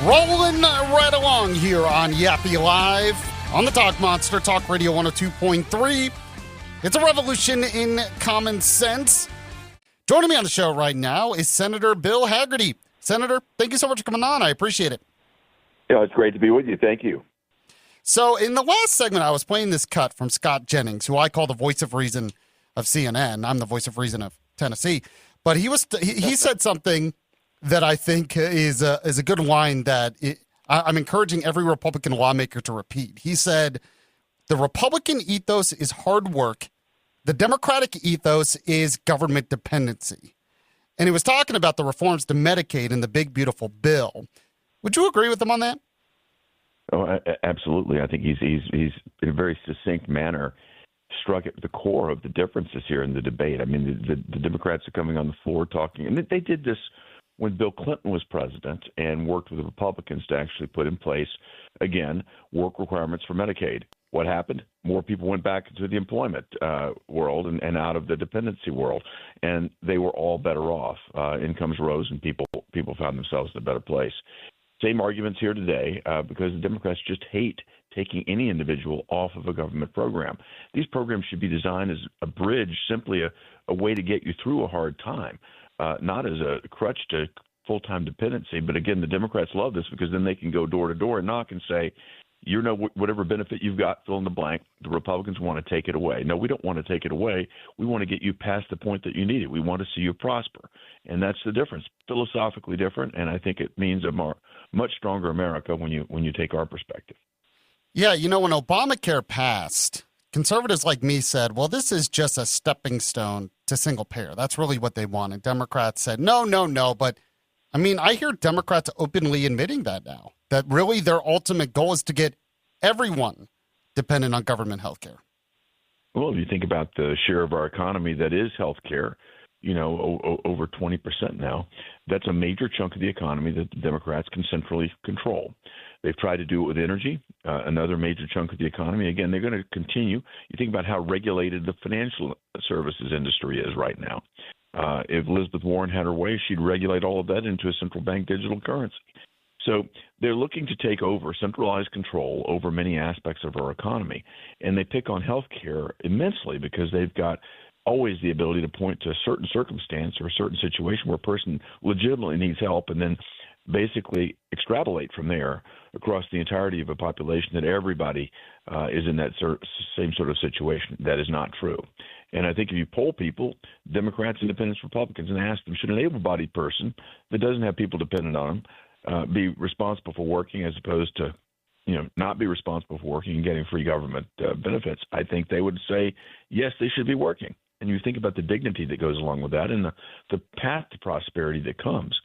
Rolling right along here on Yaffee Live on the Talk Monster, Talk Radio 102.3. It's a revolution in common sense. Joining me on the show right now is Senator Bill Hagerty. Senator, thank you so much for coming on. I appreciate it. Yeah, it's great to be with you. Thank you. So in the last segment, I was playing this cut from Scott Jennings, who I call the voice of reason of CNN. I'm the voice of reason of Tennessee. But he said something that I think is a good line that I'm encouraging every Republican lawmaker to repeat. He said, the Republican ethos is hard work. The Democratic ethos is government dependency. And he was talking about the reforms to Medicaid in the big, beautiful bill. Would you agree with him on that? Oh, absolutely. I think he's in a very succinct manner struck at the core of the differences here in the debate. I mean, the Democrats are coming on the floor talking, and they did this when Bill Clinton was president and worked with the Republicans to actually put in place, again, work requirements for Medicaid. What happened? More people went back into the employment world and out of the dependency world, and they were all better off. Incomes rose, and people found themselves in a better place. Same arguments here today because the Democrats just hate taking any individual off of a government program. These programs should be designed as a bridge, simply a way to get you through a hard time. Not as a crutch to full-time dependency. But again, the Democrats love this because then they can go door to door and knock and say, you know, whatever benefit you've got, fill in the blank, the Republicans want to take it away. No, we don't want to take it away. We want to get you past the point that you need it. We want to see you prosper. And that's the difference, philosophically different. And I think it means a much stronger America when you take our perspective. Yeah, you know, when Obamacare passed, conservatives like me said, well, this is just a stepping stone to single payer. That's really what they want. And Democrats said, no. But, I mean, I hear Democrats openly admitting that now, that really their ultimate goal is to get everyone dependent on government health care. Well, if you think about the share of our economy that is health care, you know, over 20% now, that's a major chunk of the economy that the Democrats can centrally control. They've tried to do it with energy, another major chunk of the economy. Again, they're going to continue. You think about how regulated the financial services industry is right now. If Elizabeth Warren had her way, she'd regulate all of that into a central bank digital currency. So they're looking to take over centralized control over many aspects of our economy. And they pick on health care immensely because they've got always the ability to point to a certain circumstance or a certain situation where a person legitimately needs help and then basically extrapolate from there across the entirety of a population that everybody is in that same sort of situation. That is not true. And I think if you poll people, Democrats, Independents, Republicans, and ask them, should an able-bodied person that doesn't have people dependent on them be responsible for working as opposed to, you know, not be responsible for working and getting free government benefits, I think they would say, yes, they should be working. And you think about the dignity that goes along with that and the path to prosperity that comes.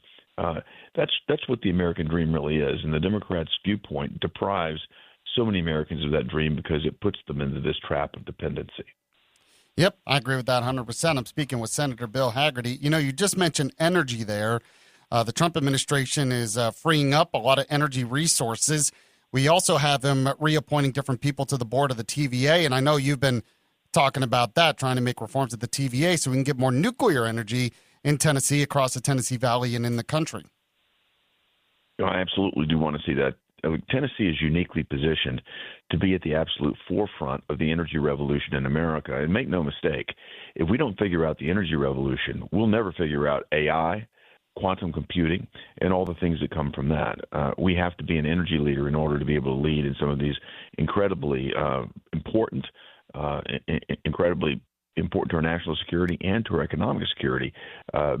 That's what the American dream really is. And the Democrats' viewpoint deprives so many Americans of that dream because it puts them into this trap of dependency. Yep, I agree with that 100%. I'm speaking with Senator Bill Hagerty. You know, you just mentioned energy there. The Trump administration is freeing up a lot of energy resources. We also have him reappointing different people to the board of the TVA, and I know you've been talking about that, trying to make reforms at the TVA so we can get more nuclear energy in Tennessee, across the Tennessee Valley, and in the country. I absolutely do want to see that. Tennessee is uniquely positioned to be at the absolute forefront of the energy revolution in America. And make no mistake, if we don't figure out the energy revolution, we'll never figure out AI, quantum computing, and all the things that come from that. We have to be an energy leader in order to be able to lead in some of these incredibly important to our national security and to our economic security.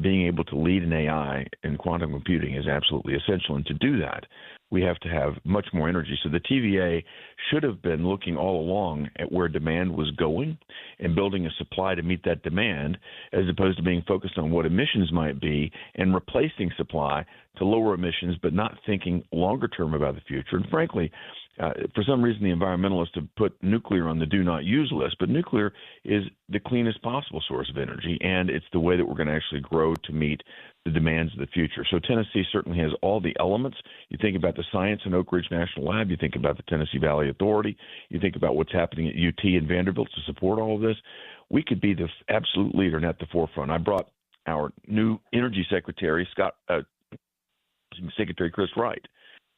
Being able to lead in AI and quantum computing is absolutely essential. And to do that, we have to have much more energy. So the TVA should have been looking all along at where demand was going and building a supply to meet that demand, as opposed to being focused on what emissions might be and replacing supply to lower emissions, but not thinking longer term about the future. And frankly, for some reason, the environmentalists have put nuclear on the do not use list, but nuclear is the cleanest possible source of energy, and it's the way that we're going to actually grow to meet the demands of the future. So Tennessee certainly has all the elements. You think about the science in Oak Ridge National Lab, you think about the Tennessee Valley Authority, you think about what's happening at UT and Vanderbilt to support all of this. We could be the absolute leader and at the forefront. I brought our new Energy Secretary, Secretary Chris Wright.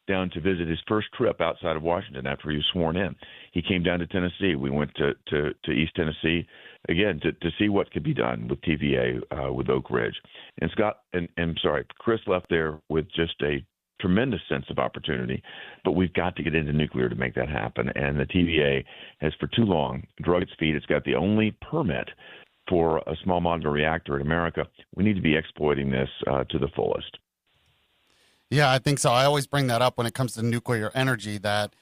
down to visit his first trip outside of Washington after he was sworn in. He came down to Tennessee. We went to East Tennessee again to see what could be done with TVA with Oak Ridge. And Chris left there with just a tremendous sense of opportunity, but we've got to get into nuclear to make that happen. And the TVA has for too long drug its feet. It's got the only permit for a small modular reactor in America. We need to be exploiting this to the fullest. Yeah, I think so. I always bring that up when it comes to nuclear energy that,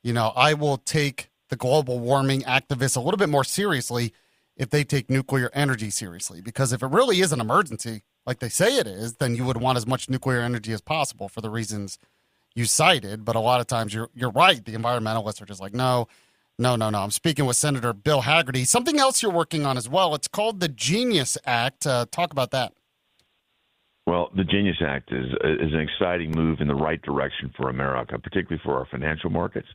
I will take the global warming activists a little bit more seriously if they take nuclear energy seriously. Because if it really is an emergency, like they say it is, then you would want as much nuclear energy as possible for the reasons you cited. But a lot of times you're right. The environmentalists are just like, no. I'm speaking with Senator Bill Hagerty. Something else you're working on as well. It's called the Genius Act. Talk about that. Well, the Genius Act is an exciting move in the right direction for America, particularly for our financial markets.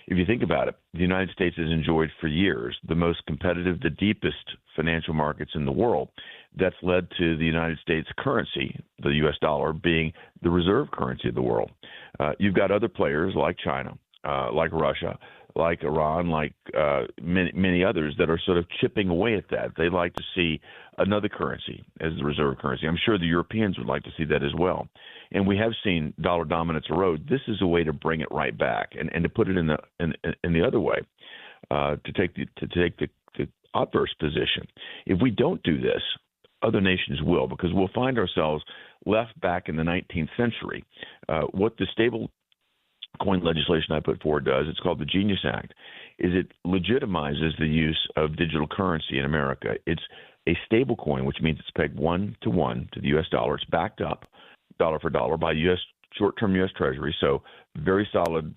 If you think about it, the United States has enjoyed for years the most competitive, the deepest financial markets in the world. That's led to the United States currency, the U.S. dollar, being the reserve currency of the world. You've got other players like China, like Russia, like Iran, like many others that are sort of chipping away at that. They like to see another currency as the reserve currency. I'm sure the Europeans would like to see that as well. And we have seen dollar dominance erode. This is a way to bring it right back and to put it in the other way, to take the adverse position. If we don't do this, other nations will, because we'll find ourselves left back in the 19th century. What the stable coin legislation I put forward does, it's called the Genius Act, is it legitimizes the use of digital currency in America. It's a stable coin, which means it's pegged 1-to-1 to the U.S. dollar. It's backed up dollar for dollar by short-term U.S. Treasury, so very solid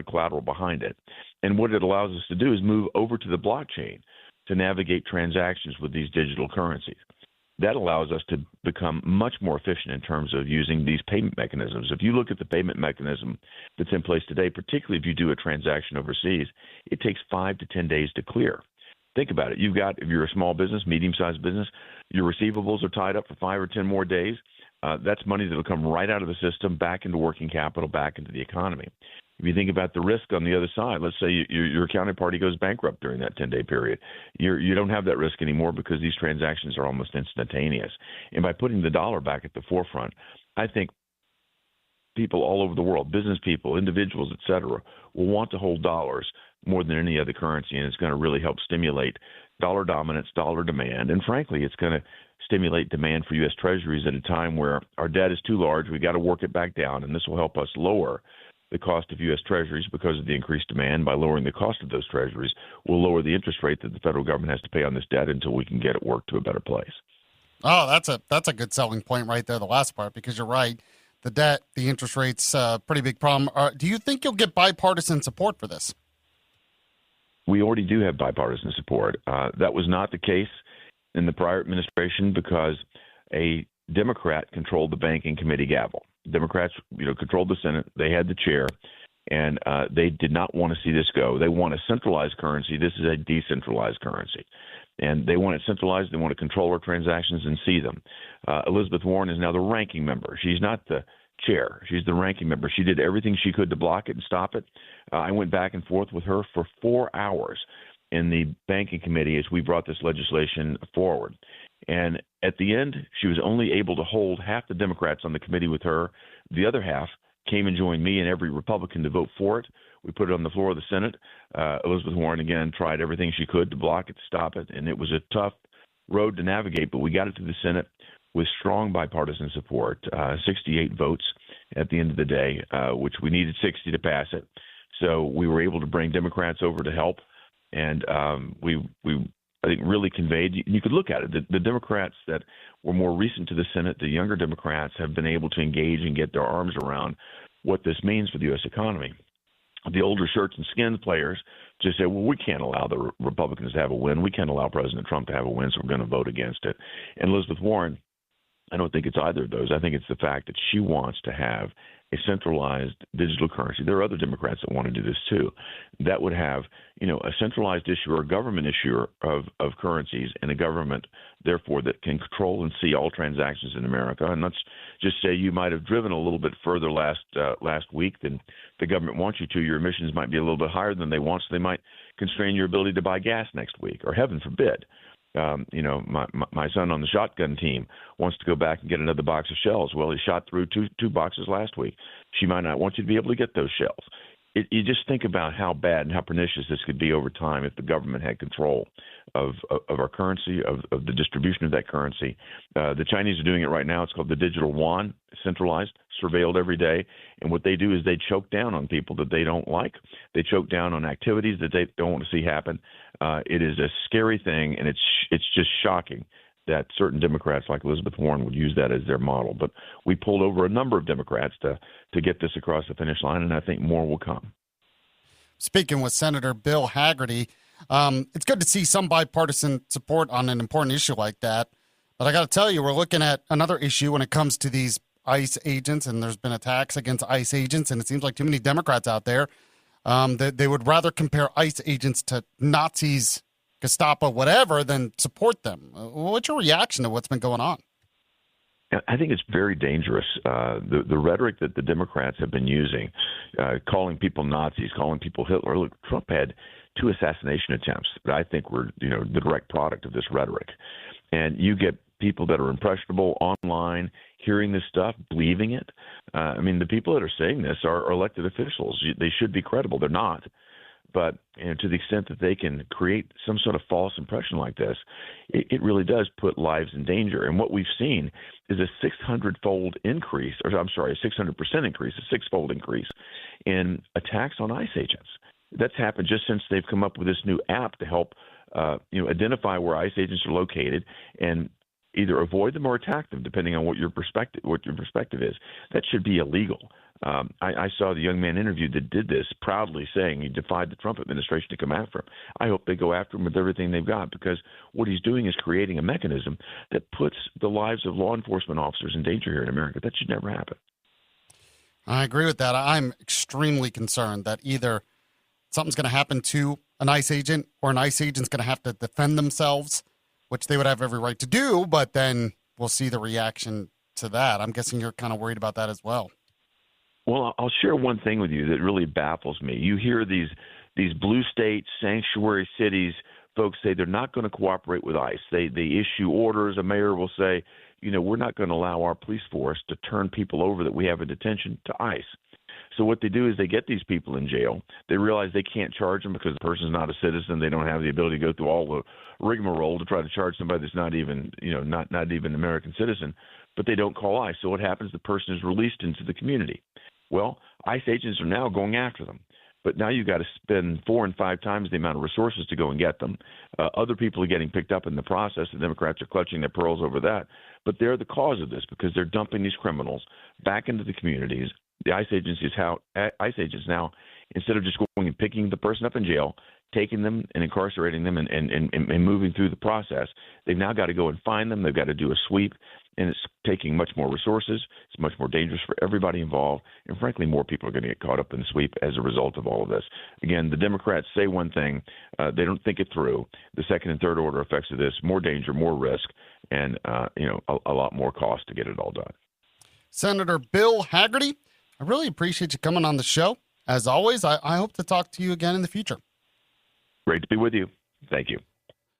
collateral behind it. And what it allows us to do is move over to the blockchain to navigate transactions with these digital currencies. That allows us to become much more efficient in terms of using these payment mechanisms. If you look at the payment mechanism that's in place today, particularly if you do a transaction overseas, it takes 5 to 10 days to clear. Think about it. If you're a small business, medium-sized business, your receivables are tied up for 5 or 10 more days. That's money that will come right out of the system, back into working capital, back into the economy. If you think about the risk on the other side, let's say your counterparty goes bankrupt during that 10-day period. You don't have that risk anymore because these transactions are almost instantaneous. And by putting the dollar back at the forefront, I think people all over the world, business people, individuals, et cetera, will want to hold dollars more than any other currency, and it's going to really help stimulate dollar dominance, dollar demand, and frankly, it's going to stimulate demand for U.S. Treasuries at a time where our debt is too large. We've got to work it back down, and this will help us lower the cost of U.S. Treasuries because of the increased demand. By lowering the cost of those Treasuries, we'll lower the interest rate that the federal government has to pay on this debt until we can get it worked to a better place. Oh, that's a good selling point right there, the last part, because you're right. The debt, the interest rates, pretty big problem. Do you think you'll get bipartisan support for this? We already do have bipartisan support. That was not the case in the prior administration because a Democrat controlled the banking committee gavel. Democrats, controlled the Senate. They had the chair, and they did not want to see this go. They want a centralized currency. This is a decentralized currency, and they want it centralized. They want to control our transactions and see them. Elizabeth Warren is now the ranking member. She's not the chair. She's the ranking member. She did everything she could to block it and stop it. I went back and forth with her for 4 hours in the banking committee as we brought this legislation forward. And at the end, she was only able to hold half the Democrats on the committee with her. The other half came and joined me and every Republican to vote for it. We put it on the floor of the Senate. Elizabeth Warren, again, tried everything she could to block it, to stop it, and it was a tough road to navigate, but we got it to the Senate with strong bipartisan support, 68 votes at the end of the day, which we needed 60 to pass it. So we were able to bring Democrats over to help, and we I think really conveyed. You could look at it. The Democrats that were more recent to the Senate, the younger Democrats, have been able to engage and get their arms around what this means for the U.S. economy. The older shirts and skins players just say, well, we can't allow the Republicans to have a win. We can't allow President Trump to have a win, so we're going to vote against it. And Elizabeth Warren I don't think it's either of those. I think it's the fact that she wants to have a centralized digital currency. There are other Democrats that want to do this too. That would have, a centralized issuer, a government issuer of currencies, and a government, therefore, that can control and see all transactions in America. And let's just say you might have driven a little bit further last week than the government wants you to. Your emissions might be a little bit higher than they want, so they might constrain your ability to buy gas next week, or heaven forbid. My son on the shotgun team wants to go back and get another box of shells. Well, he shot through two boxes last week. She might not want you to be able to get those shells. You just think about how bad and how pernicious this could be over time if the government had control of our currency, of the distribution of that currency. The Chinese are doing it right now. It's called the digital yuan, centralized, surveilled every day. And what they do is they choke down on people that they don't like. They choke down on activities that they don't want to see happen. It is a scary thing, and it's just shocking that certain Democrats like Elizabeth Warren would use that as their model. But we pulled over a number of Democrats to get this across the finish line, and I think more will come. Speaking with Senator Bill Hagerty, it's good to see some bipartisan support on an important issue like that. But I got to tell you, we're looking at another issue when it comes to these ICE agents, and there's been attacks against ICE agents, and it seems like too many Democrats out there, they would rather compare ICE agents to Nazis, Gestapo, whatever, than support them. What's your reaction to what's been going on? I think it's very dangerous. The rhetoric that the Democrats have been using, calling people Nazis, calling people Hitler. Look, Trump had 2 assassination attempts that I think were, the direct product of this rhetoric. And you get people that are impressionable online hearing this stuff, believing it. The people that are saying this are elected officials. They should be credible. They're not. But to the extent that they can create some sort of false impression like this, it really does put lives in danger. And what we've seen is a 600-fold increase, or I'm sorry, a 600% increase, a 6-fold increase in attacks on ICE agents. That's happened just since they've come up with this new app to help identify where ICE agents are located and either avoid them or attack them, depending on what your perspective is. That should be illegal. I saw the young man interviewed that did this, proudly saying he defied the Trump administration to come after him. I hope they go after him with everything they've got, because what he's doing is creating a mechanism that puts the lives of law enforcement officers in danger here in America. That should never happen. I agree with that. I'm extremely concerned that either something's going to happen to an ICE agent or an ICE agent's going to have to defend themselves, which they would have every right to do, but then we'll see the reaction to that. I'm guessing you're kind of worried about that as well. Well, I'll share one thing with you that really baffles me. You hear these blue state sanctuary cities folks say they're not going to cooperate with ICE. They issue orders. A mayor will say, we're not going to allow our police force to turn people over that we have in detention to ICE. So what they do is they get these people in jail. They realize they can't charge them because the person's not a citizen. They don't have the ability to go through all the rigmarole to try to charge somebody that's not even, not even an American citizen. But they don't call ICE. So what happens? The person is released into the community. Well, ICE agents are now going after them. But now you've got to spend 4 and 5 times the amount of resources to go and get them. Other people are getting picked up in the process. The Democrats are clutching their pearls over that. But they're the cause of this because they're dumping these criminals back into the communities. The ICE agents now, instead of just going and picking the person up in jail, taking them and incarcerating them and moving through the process, they've now got to go and find them. They've got to do a sweep, and it's taking much more resources. It's much more dangerous for everybody involved, and frankly, more people are going to get caught up in the sweep as a result of all of this. Again, the Democrats say one thing, they don't think it through. The second and third order effects of this: more danger, more risk, and a lot more cost to get it all done. Senator Bill Hagerty, I really appreciate you coming on the show. As always, I hope to talk to you again in the future. Great to be with you. Thank you.